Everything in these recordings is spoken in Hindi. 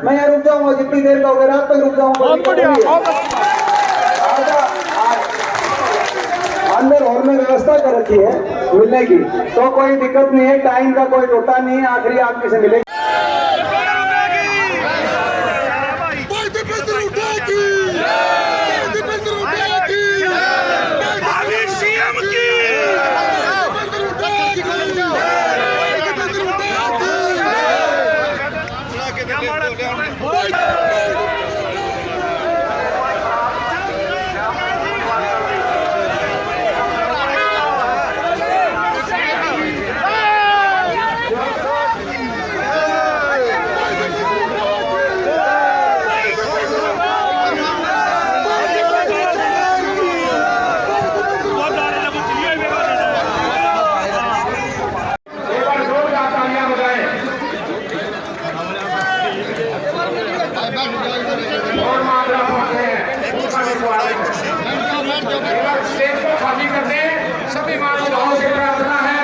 मैं यहाँ रुक जाऊंगा जितनी देर का होगा, रात तक रुक जाऊंगा। अंदर हॉल में व्यवस्था कर रखी है मिलने की, तो कोई दिक्कत नहीं है, टाइम का कोई टोटा नहीं है, आखिरी आपके से मिलेगी। सभी मानव भाव से प्रार्थना है,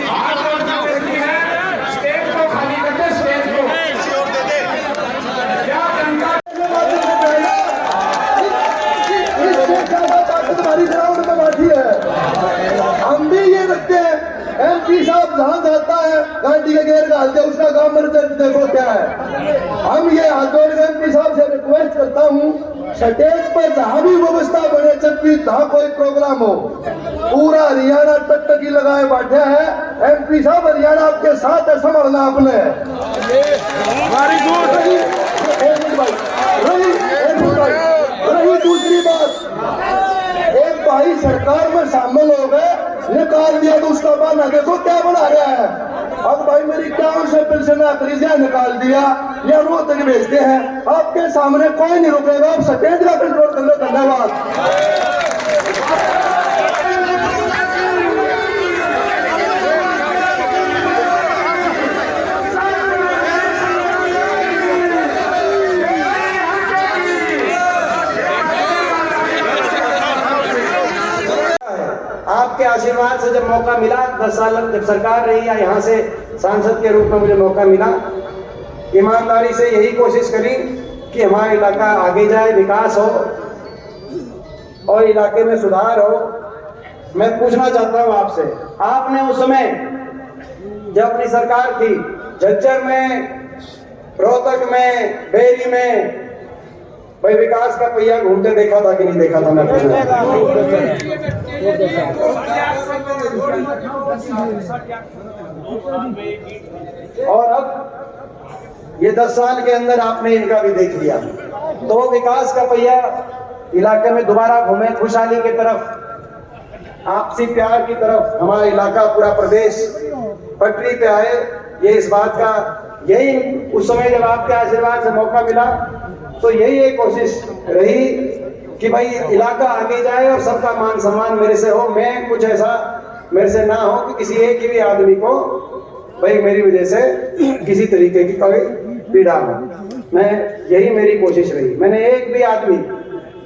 हाथ जोड़ के विनती है, स्टेज को खाली कर दे, स्टेज को क्या जनता तुम्हारी ग्राउंड में बैठी है। हम भी ये रखते हैं, MP साहब जहाँ जाता है गाड़ी के गेर डालते हैं, उसका काम मेरे देखो क्या है। हम ये हाथ जोड़ के MP साहब से रिक्वेस्ट करता हूँ, स्टेज पर जहाँ भी व्यवस्था बने, जब भी जहाँ कोई प्रोग्राम हो, पूरा हरियाणा टकटकी लगाए बैठे है। MP साहब हरियाणा आपके साथ है, संभालना आपने। रही दूसरी बात, एक भाई सरकार में शामिल हो गए, निकाल दिया तो उसका बहाना देखो क्या बना रहा है। अब भाई मेरी क्या से पेंशन आखिरी निकाल दिया या रोज तक भेजते हैं, आपके सामने कोई नहीं रुकेगा, आप स्टेज का कंट्रोल कर लो। धन्यवाद। आपके आशीर्वाद से जब मौका मिला, 10 साल जब सरकार रही या यहाँ से सांसद के रूप में मुझे मौका मिला, ईमानदारी से यही कोशिश करी कि हमारा इलाका आगे जाए, विकास हो और इलाके में सुधार हो। मैं पूछना चाहता हूँ आपसे, आपने उस समय जब अपनी सरकार थी, झज्जर में, रोहतक में, बेरी में भाई विकास का पहिया घूमते देखा था कि नहीं देखा था? मैं पूछना। और अब ये 10 साल के अंदर आपने इनका भी देख लिया, तो विकास का पहिया इलाके में दोबारा घूमे, खुशहाली की तरफ, आपसी प्यार की तरफ, हमारा इलाका पूरा प्रदेश पटरी पे आए। ये इस बात का यही उस समय जब आपके आशीर्वाद से मौका मिला, तो यही एक कोशिश रही कि भाई इलाका आगे जाए और सबका मान सम्मान मेरे से हो। मैं कुछ ऐसा मेरे से ना हो कि किसी एक भी आदमी को भाई मेरी वजह से किसी तरीके की कोई पीड़ा हो। मैं यही मेरी कोशिश रही। मैंने एक भी आदमी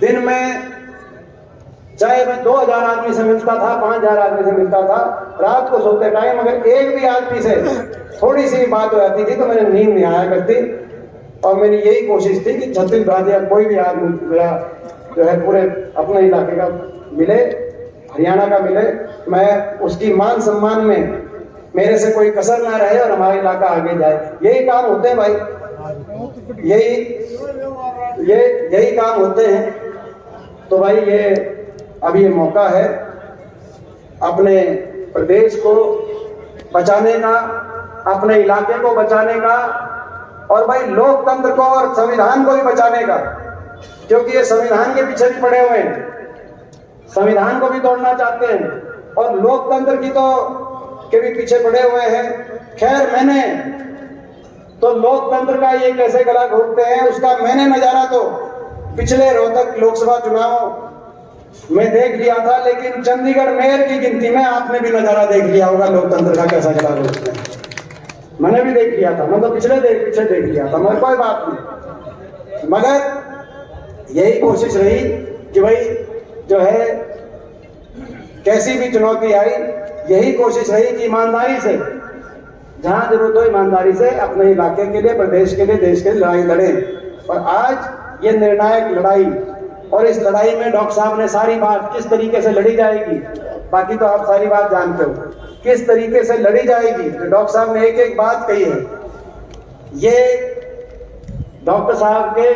दिन में, चाहे मैं 2000 आदमी से मिलता था, 5000 आदमी से मिलता था, रात को सोते टाइम अगर एक भी आदमी से थोड़ी सी बात हो जाती थी तो मेरी नींद नहीं आया करती। और मेरी यही कोशिश थी कि छत्तीसगढ़ या कोई भी आदमी मेरा जो है पूरे अपने इलाके का मिले, हरियाणा का मिले, मैं उसकी मान सम्मान में मेरे से कोई कसर ना रहे और हमारा इलाका आगे जाए। यही काम होते हैं भाई, यही काम होते हैं। तो भाई ये अब ये मौका है अपने प्रदेश को बचाने का, अपने इलाके को बचाने का, और भाई लोकतंत्र को और संविधान को भी बचाने का, क्योंकि ये संविधान के पीछे भी पड़े हुए हैं, संविधान को भी तोड़ना चाहते हैं और लोकतंत्र की तो के भी पीछे पड़े हुए हैं। खैर, मैंने तो लोकतंत्र का ये कैसे गला घोटते हैं उसका मैंने नजारा तो पिछले रोहतक लोकसभा चुनाव में देख लिया था, लेकिन चंडीगढ़ मेयर की गिनती में आपने भी नजारा देख लिया होगा लोकतंत्र का कैसा गला घोटते हैं। मैंने भी देख लिया था, मतलब पीछे देख लिया था, मगर कोई बात नहीं। मगर यही कोशिश रही कि भाई जो है कैसी भी चुनौती आई, यही कोशिश रही कि ईमानदारी से जहां जरूरत हो ईमानदारी से अपने इलाके के लिए, प्रदेश के लिए, देश के लिए लड़ाई लड़े। और आज ये निर्णायक लड़ाई, और इस लड़ाई में डॉक्टर साहब ने सारी बात किस तरीके से लड़ी जाएगी, बाकी तो आप सारी बात जानते हो, किस तरीके से लड़ी जाएगी, तो डॉक्टर साहब ने एक एक बात कही है। ये डॉक्टर साहब के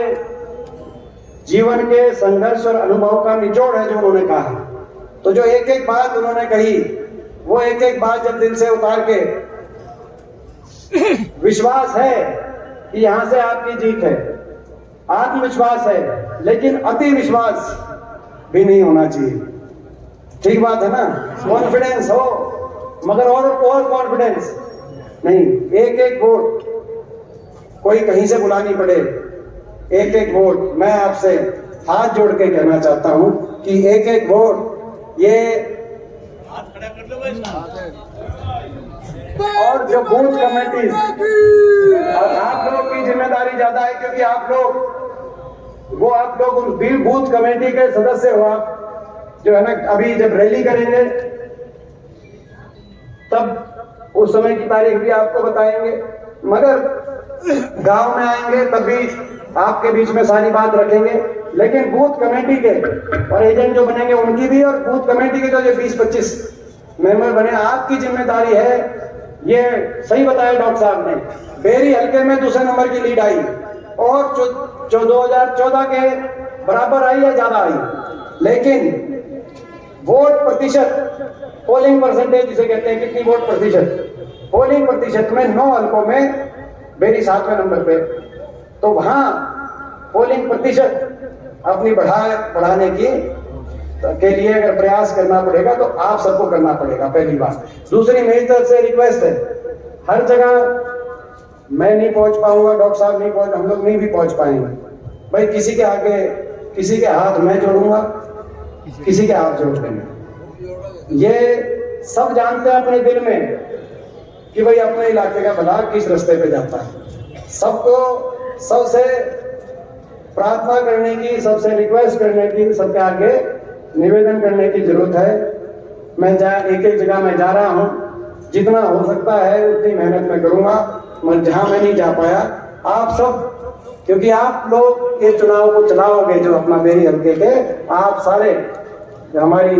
जीवन के संघर्ष और अनुभव का निचोड़ है जो उन्होंने कहा। तो जो एक एक बात उन्होंने कही, वो एक एक बात जब दिल से उतार के, विश्वास है कि यहां से आपकी जीत है, आत्मविश्वास है, लेकिन अति विश्वास भी नहीं होना चाहिए। ठीक बात है ना? कॉन्फिडेंस हो, मगर और कॉन्फिडेंस नहीं। एक एक वोट कोई कहीं से बुला नहीं पड़े, एक एक वोट मैं आपसे हाथ जोड़ के कहना चाहता हूं कि एक एक वोट ये, और जो बूथ कमेटी, और आप लोग की जिम्मेदारी ज्यादा है क्योंकि आप लोग उन बूथ कमेटी के सदस्य हो। आप जो है ना, अभी जब रैली करेंगे तब उस समय की तारीख भी आपको बताएंगे, मगर गांव में आएंगे तब भी आपके बीच में सारी बात रखेंगे। लेकिन बूथ कमेटी के और एजेंट जो बनेंगे उनकी भी, और बूथ कमेटी के जो 20-25 मेंबर बने, आपकी जिम्मेदारी है। ये सही बताया डॉक्टर साहब ने, बेरी हल्के में दूसरे नंबर की लीड आई और 2014 के बराबर आई या ज्यादा आई, लेकिन वोट प्रतिशत, पोलिंग परसेंटेज जिसे कहते हैं, कितनी वोट प्रतिशत, पोलिंग प्रतिशत में 9 हल्कों में बेरी 7वें नंबर पे। तो वहां पोलिंग प्रतिशत अपनी बढ़ाने की के लिए अगर प्रयास करना पड़ेगा तो आप सबको करना पड़ेगा, पहली बात। दूसरी, मेरी तरफ से रिक्वेस्ट है, हर जगह मैं नहीं पहुंच पाऊंगा, डॉक्टर साहब नहीं पहुंच, हम लोग नहीं भी पहुंच पाएंगे भाई। किसी के आगे, किसी के हाथ मैं जोड़ूंगा, किसी के हाथ जोड़ देंगे। ये सब जानते हैं अपने दिल में कि भाई अपने इलाके का भला किस रास्ते पे जाता है। सबको सबसे प्रार्थना करने की, सबसे रिक्वेस्ट करने की, सबके आगे निवेदन करने की जरूरत है। मैं एक एक जगह में जा रहा हूं, जितना हो सकता है उतनी मेहनत मैं करूंगा, मगर जहां मैं नहीं जा पाया, आप सब, क्योंकि आप लोग ये चुनाव को चलाओगे, जो अपना बेरी हल्के के आप सारे, हमारी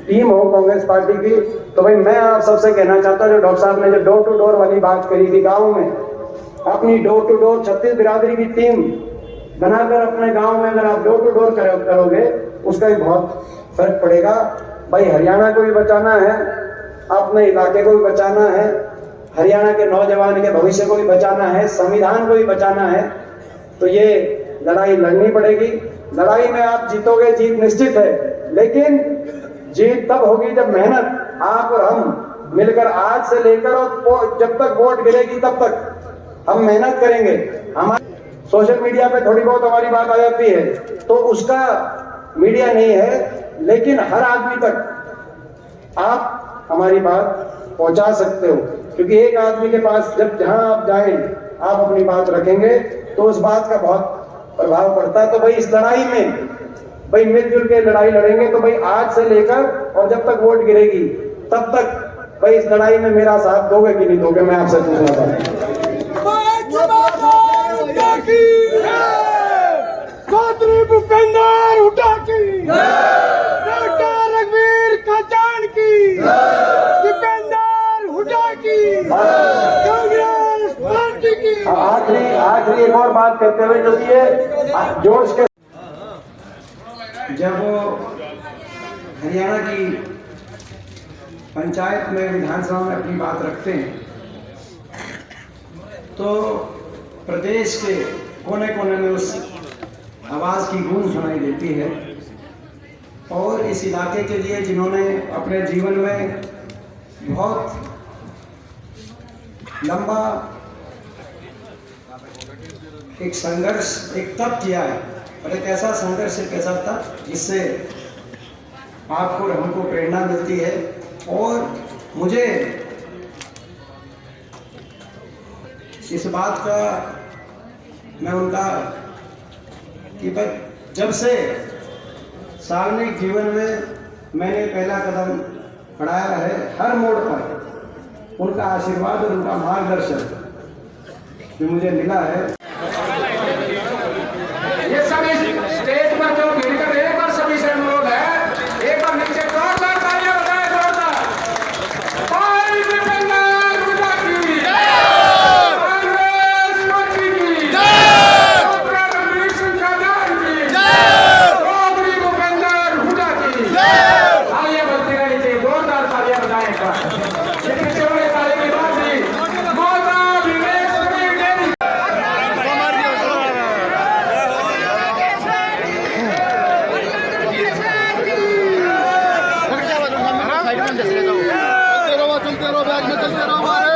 टीम हो कांग्रेस पार्टी की, तो भाई मैं आप सबसे कहना चाहता हूं, जो डॉक्टर साहब ने जो डोर टू डोर वाली बात करी थी, गाँव में अपनी डोर टू डोर 36 बिरादरी की टीम बनाकर अपने गांव में अगर आप डोर टू डोर करोगे, उसका भी बहुत फर्क पड़ेगा। भाई हरियाणा को भी बचाना है, अपने इलाके को भी बचाना है, हरियाणा के नौजवान के भविष्य को भी बचाना है, संविधान को भी बचाना है। तो ये लड़ाई लड़नी पड़ेगी। लड़ाई में आप जीतोगे, जीत निश्चित है, लेकिन जीत तब होगी जब मेहनत आप और हम मिलकर, आज से लेकर और जब तक वोट गिरेगी तब तक हम मेहनत करेंगे। हमारे सोशल मीडिया पे थोड़ी बहुत हमारी बात आ जाती है, तो उसका मीडिया नहीं है, लेकिन हर आदमी तक आप हमारी बात पहुंचा सकते हो, क्योंकि एक आदमी के पास जब जहां आप जाएं, आप अपनी बात रखेंगे तो उस बात का बहुत प्रभाव पड़ता है। तो भाई इस लड़ाई में भाई मिलजुल के लड़ाई लड़ेंगे, तो भाई आज से लेकर और जब तक वोट गिरेगी तब तक भाई इस लड़ाई में मेरा साथ दोगे कि नहीं दोगे, मैं आपसे पूछना चाहता हूँ। भूपेंद्र हुड्डा की, डॉक्टर रघुवीर खजान की, भूपेंद्र हुड्डा की, कांग्रेस पार्टी की। आखिरी एक और बात कहते हुए, जो ये जोश के, जब हरियाणा की पंचायत में, विधानसभा में अपनी बात रखते हैं, तो प्रदेश के कोने कोने में उस आवाज की गूंज सुनाई देती है। और इस इलाके के लिए जिन्होंने अपने जीवन में बहुत लंबा एक संघर्ष, एक तप किया है, और एक ऐसा संघर्ष, एक ऐसा तप जिससे आपको और हमको प्रेरणा मिलती है। और मुझे इस बात का, मैं उनका कि जब से सार्वजनिक जीवन में मैंने पहला कदम बढ़ाया है, हर मोड़ पर उनका आशीर्वाद और उनका मार्गदर्शन जो मुझे मिला है। ये सभी स्टेज पर जो भीड़ कर रहे हैं, एक बार सभी से अनुरोध है, एक बार नीचे जोरदार तालियां बजाएं, जोरदार। भाई भूपेंद्र हुड्डा की जय, कांग्रेस पार्टी की जय, डॉक्टर रणवीर सिंह जाट की जय, चौधरी भूपेंद्र हुड्डा की जय। तालियां बजती रहनी चाहिए, जोरदार तालियां बजाएं एक बार। ये पीछे वाले ताली की बात थी, मौका विवेक सुनील डेरी चलते रहो बैग में, चलते रहो हमारे।